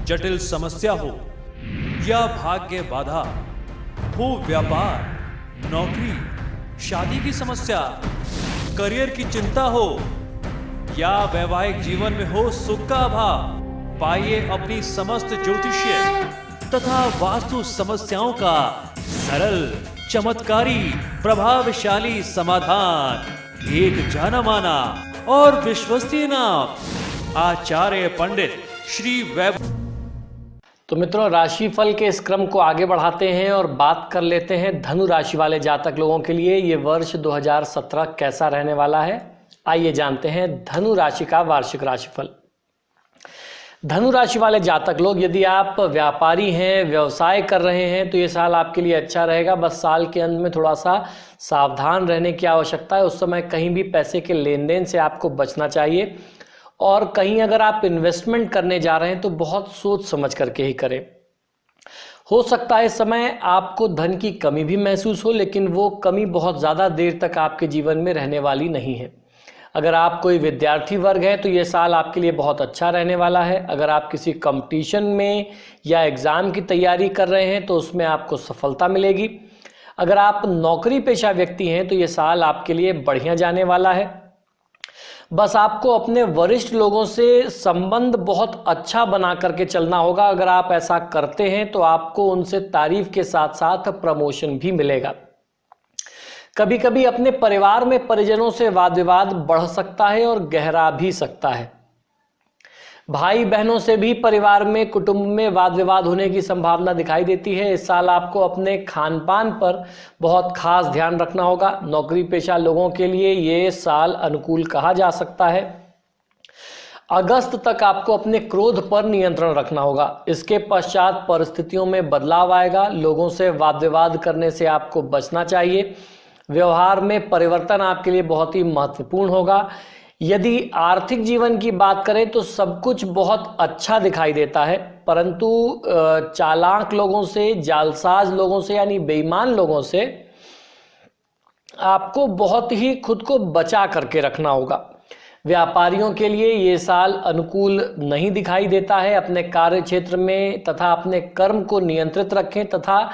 जटिल समस्या हो या भाग्य बाधा, हो व्यापार, नौकरी, शादी की समस्या, करियर की चिंता हो या वैवाहिक जीवन में हो सुख का अभाव, पाइए अपनी समस्त ज्योतिषीय तथा वास्तु समस्याओं का सरल, चमत्कारी, प्रभावशाली समाधान। एक जाना माना और विश्वसनीय नाम, आचार्य पंडित श्री वैभव। तो मित्रों, राशिफल के इस क्रम को आगे बढ़ाते हैं और बात कर लेते हैं धनु राशि वाले जातक लोगों के लिए ये वर्ष 2017 कैसा रहने वाला है। आइए जानते हैं धनु राशि का वार्षिक राशिफल। धनु राशि वाले जातक लोग, यदि आप व्यापारी हैं, व्यवसाय कर रहे हैं, तो ये साल आपके लिए अच्छा रहेगा। बस साल के अंत में थोड़ा सा सावधान रहने की आवश्यकता है। उस समय कहीं भी पैसे के लेन देन से आपको बचना चाहिए और कहीं अगर आप इन्वेस्टमेंट करने जा रहे हैं तो बहुत सोच समझ करके ही करें। हो सकता है इस समय आपको धन की कमी भी महसूस हो, लेकिन वो कमी बहुत ज़्यादा देर तक आपके जीवन में रहने वाली नहीं है। अगर आप कोई विद्यार्थी वर्ग है तो ये साल आपके लिए बहुत अच्छा रहने वाला है। अगर आप किसी कंपटीशन में या एग्ज़ाम की तैयारी कर रहे हैं तो उसमें आपको सफलता मिलेगी। अगर आप नौकरी पेशा व्यक्ति हैं तो ये साल आपके लिए बढ़िया जाने वाला है। बस आपको अपने वरिष्ठ लोगों से संबंध बहुत अच्छा बना करके चलना होगा। अगर आप ऐसा करते हैं तो आपको उनसे तारीफ के साथ साथ प्रमोशन भी मिलेगा। कभी कभी अपने परिवार में परिजनों से वाद विवाद बढ़ सकता है और गहरा भी सकता है। भाई बहनों से भी परिवार में, कुटुंब में वाद विवाद होने की संभावना दिखाई देती है। इस साल आपको अपने खान पान पर बहुत खास ध्यान रखना होगा। नौकरी पेशा लोगों के लिए ये साल अनुकूल कहा जा सकता है। अगस्त तक आपको अपने क्रोध पर नियंत्रण रखना होगा। इसके पश्चात परिस्थितियों में बदलाव आएगा। लोगों से वाद विवाद करने से आपको बचना चाहिए। व्यवहार में परिवर्तन आपके लिए बहुत ही महत्वपूर्ण होगा। यदि आर्थिक जीवन की बात करें तो सब कुछ बहुत अच्छा दिखाई देता है, परंतु चालाक लोगों से, जालसाज लोगों से यानी बेईमान लोगों से आपको बहुत ही खुद को बचा करके रखना होगा। व्यापारियों के लिए ये साल अनुकूल नहीं दिखाई देता है। अपने कार्य क्षेत्र में तथा अपने कर्म को नियंत्रित रखें तथा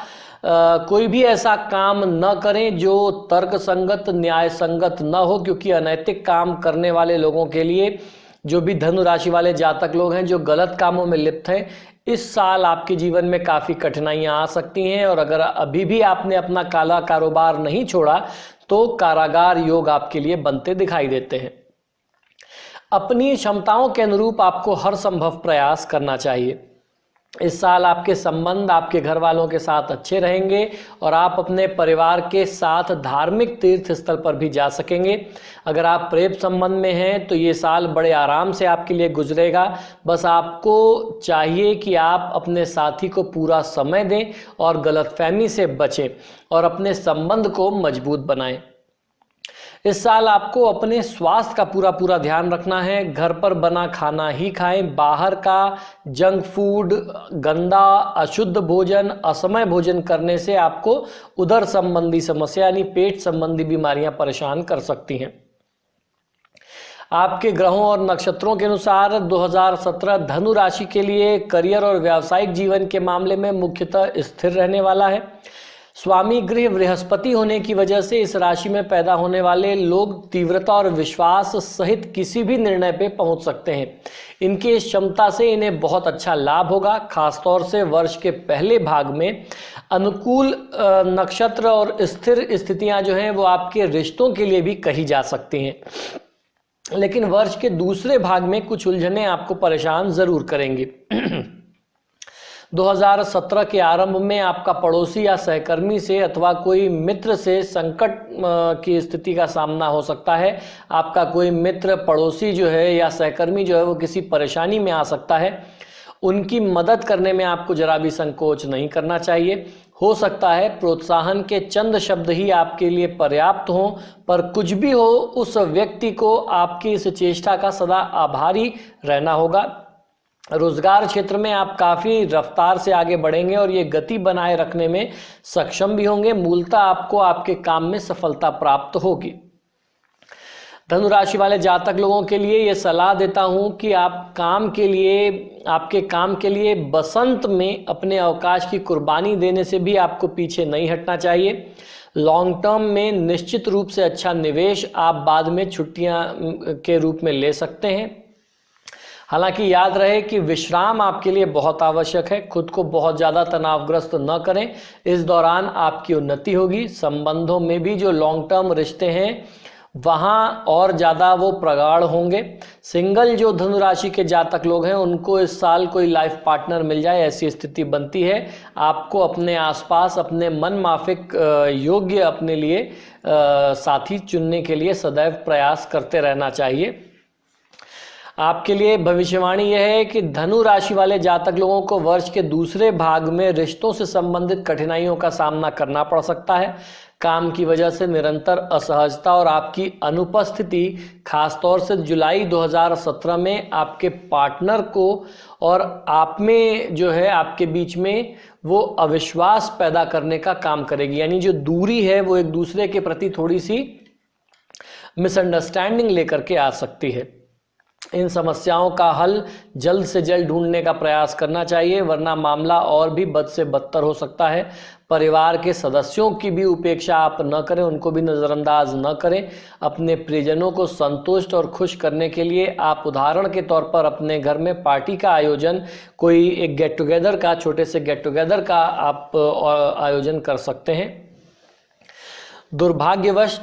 कोई भी ऐसा काम न करें जो तर्क संगत, न्याय संगत न हो, क्योंकि अनैतिक काम करने वाले लोगों के लिए, जो भी धनु राशि वाले जातक लोग हैं जो गलत कामों में लिप्त हैं, इस साल आपके जीवन में काफ़ी कठिनाइयां आ सकती हैं। और अगर अभी भी आपने अपना काला कारोबार नहीं छोड़ा तो कारागार योग आपके लिए बनते दिखाई देते हैं। अपनी क्षमताओं के अनुरूप आपको हर संभव प्रयास करना चाहिए। इस साल आपके संबंध आपके घर वालों के साथ अच्छे रहेंगे और आप अपने परिवार के साथ धार्मिक तीर्थ स्थल पर भी जा सकेंगे। अगर आप प्रेम संबंध में हैं तो ये साल बड़े आराम से आपके लिए गुजरेगा। बस आपको चाहिए कि आप अपने साथी को पूरा समय दें और गलतफहमी से बचें और अपने संबंध को मजबूत बनाएं। इस साल आपको अपने स्वास्थ्य का पूरा ध्यान रखना है। घर पर बना खाना ही खाएं। बाहर का जंक फूड, गंदा, अशुद्ध भोजन, असमय भोजन करने से आपको उदर संबंधी समस्या यानी पेट संबंधी बीमारियां परेशान कर सकती हैं। आपके ग्रहों और नक्षत्रों के अनुसार 2017 धनु राशि के लिए करियर और व्यावसायिक जीवन के मामले में मुख्यतः स्थिर रहने वाला है। स्वामी गृह बृहस्पति होने की वजह से इस राशि में पैदा होने वाले लोग तीव्रता और विश्वास सहित किसी भी निर्णय पे पहुंच सकते हैं। इनकी इस क्षमता से इन्हें बहुत अच्छा लाभ होगा। खासतौर से वर्ष के पहले भाग में अनुकूल नक्षत्र और स्थिर स्थितियां जो हैं वो आपके रिश्तों के लिए भी कही जा सकती हैं, लेकिन वर्ष के दूसरे भाग में कुछ उलझनें आपको परेशान जरूर करेंगी। 2017 के आरंभ में आपका पड़ोसी या सहकर्मी से अथवा कोई मित्र से संकट की स्थिति का सामना हो सकता है। आपका कोई मित्र, पड़ोसी जो है या सहकर्मी जो है वो किसी परेशानी में आ सकता है। उनकी मदद करने में आपको जरा भी संकोच नहीं करना चाहिए। हो सकता है प्रोत्साहन के चंद शब्द ही आपके लिए पर्याप्त हों, पर कुछ भी हो उस व्यक्ति को आपकी इस चेष्टा का सदा आभारी रहना होगा। रोजगार क्षेत्र में आप काफ़ी रफ्तार से आगे बढ़ेंगे और ये गति बनाए रखने में सक्षम भी होंगे। मूलतः आपको आपके काम में सफलता प्राप्त होगी। धनु राशि वाले जातक लोगों के लिए ये सलाह देता हूं कि आपके काम के लिए बसंत में अपने अवकाश की कुर्बानी देने से भी आपको पीछे नहीं हटना चाहिए। लॉन्ग टर्म में निश्चित रूप से अच्छा निवेश आप बाद में छुट्टियां के रूप में ले सकते हैं। हालांकि याद रहे कि विश्राम आपके लिए बहुत आवश्यक है। खुद को बहुत ज़्यादा तनावग्रस्त न करें, इस दौरान आपकी उन्नति होगी। संबंधों में भी जो लॉन्ग टर्म रिश्ते हैं वहाँ और ज़्यादा वो प्रगाढ़ होंगे। सिंगल जो धनु राशि के जातक लोग हैं उनको इस साल कोई लाइफ पार्टनर मिल जाए ऐसी स्थिति बनती है। आपको अपने आसपास अपने मन माफिक योग्य अपने लिए साथी चुनने के लिए सदैव प्रयास करते रहना चाहिए। आपके लिए भविष्यवाणी यह है कि धनु राशि वाले जातक लोगों को वर्ष के दूसरे भाग में रिश्तों से संबंधित कठिनाइयों का सामना करना पड़ सकता है। काम की वजह से निरंतर असहजता और आपकी अनुपस्थिति खासतौर से जुलाई 2017 में आपके पार्टनर को और आप में जो है आपके बीच में वो अविश्वास पैदा करने का काम करेगी। यानी जो दूरी है वो एक दूसरे के प्रति थोड़ी सी मिसअंडरस्टैंडिंग लेकर के आ सकती है। इन समस्याओं का हल जल्द से जल्द ढूंढने का प्रयास करना चाहिए, वरना मामला और भी बद से बदतर हो सकता है। परिवार के सदस्यों की भी उपेक्षा आप न करें, उनको भी नज़रअंदाज न करें। अपने प्रियजनों को संतुष्ट और खुश करने के लिए आप उदाहरण के तौर पर अपने घर में पार्टी का आयोजन, कोई एक गेट टुगेदर का, छोटे से गेट टुगेदर का आप आयोजन कर सकते हैं। दुर्भाग्यवश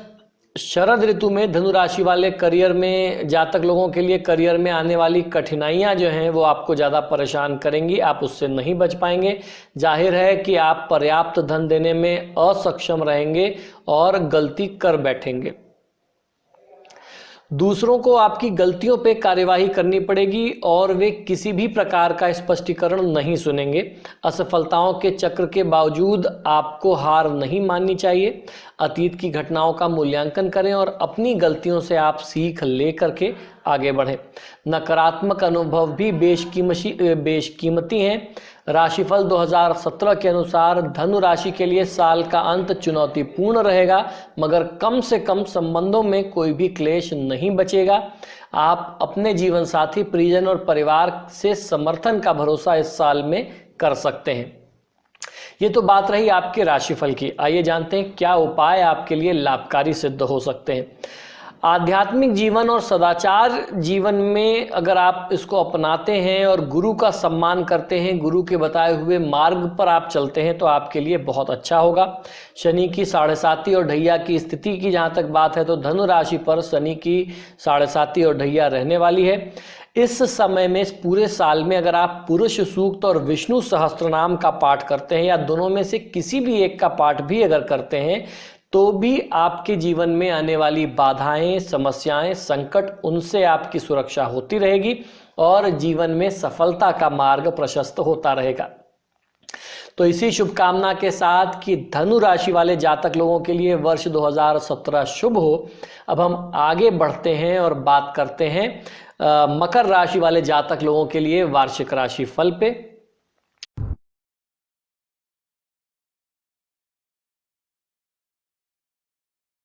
शरद ऋतु में धनु राशि वाले करियर में जातक लोगों के लिए करियर में आने वाली कठिनाइयां जो हैं वो आपको ज़्यादा परेशान करेंगी, आप उससे नहीं बच पाएंगे। जाहिर है कि आप पर्याप्त धन देने में असक्षम रहेंगे और गलती कर बैठेंगे। दूसरों को आपकी गलतियों पे कार्यवाही करनी पड़ेगी और वे किसी भी प्रकार का स्पष्टीकरण नहीं सुनेंगे। असफलताओं के चक्र के बावजूद आपको हार नहीं माननी चाहिए। अतीत की घटनाओं का मूल्यांकन करें और अपनी गलतियों से आप सीख ले करके आगे बढ़ें। नकारात्मक अनुभव भी बेशकीमती हैं। राशिफल 2017 के अनुसार धनु राशि के लिए साल का अंत चुनौतीपूर्ण रहेगा, मगर कम से कम संबंधों में कोई भी क्लेश नहीं बचेगा। आप अपने जीवन साथी, परिजन और परिवार से समर्थन का भरोसा इस साल में कर सकते हैं। ये तो बात रही आपके राशिफल की। आइए जानते हैं क्या उपाय आपके लिए लाभकारी सिद्ध हो सकते हैं। आध्यात्मिक जीवन और सदाचार जीवन में अगर आप इसको अपनाते हैं और गुरु का सम्मान करते हैं, गुरु के बताए हुए मार्ग पर आप चलते हैं तो आपके लिए बहुत अच्छा होगा। शनि की 7.5 और ढैया की स्थिति की जहाँ तक बात है तो धनु राशि पर शनि की 7.5 और ढैया रहने वाली है। इस समय में, इस पूरे साल में अगर आप पुरुष सूक्त और विष्णु सहस्त्रनाम का पाठ करते हैं या दोनों में से किसी भी एक का पाठ भी अगर करते हैं तो भी आपके जीवन में आने वाली बाधाएं, समस्याएं, संकट, उनसे आपकी सुरक्षा होती रहेगी और जीवन में सफलता का मार्ग प्रशस्त होता रहेगा। तो इसी शुभकामना के साथ कि धनु राशि वाले जातक लोगों के लिए वर्ष 2017 शुभ हो, अब हम आगे बढ़ते हैं और बात करते हैं मकर राशि वाले जातक लोगों के लिए वार्षिक राशि फल पे।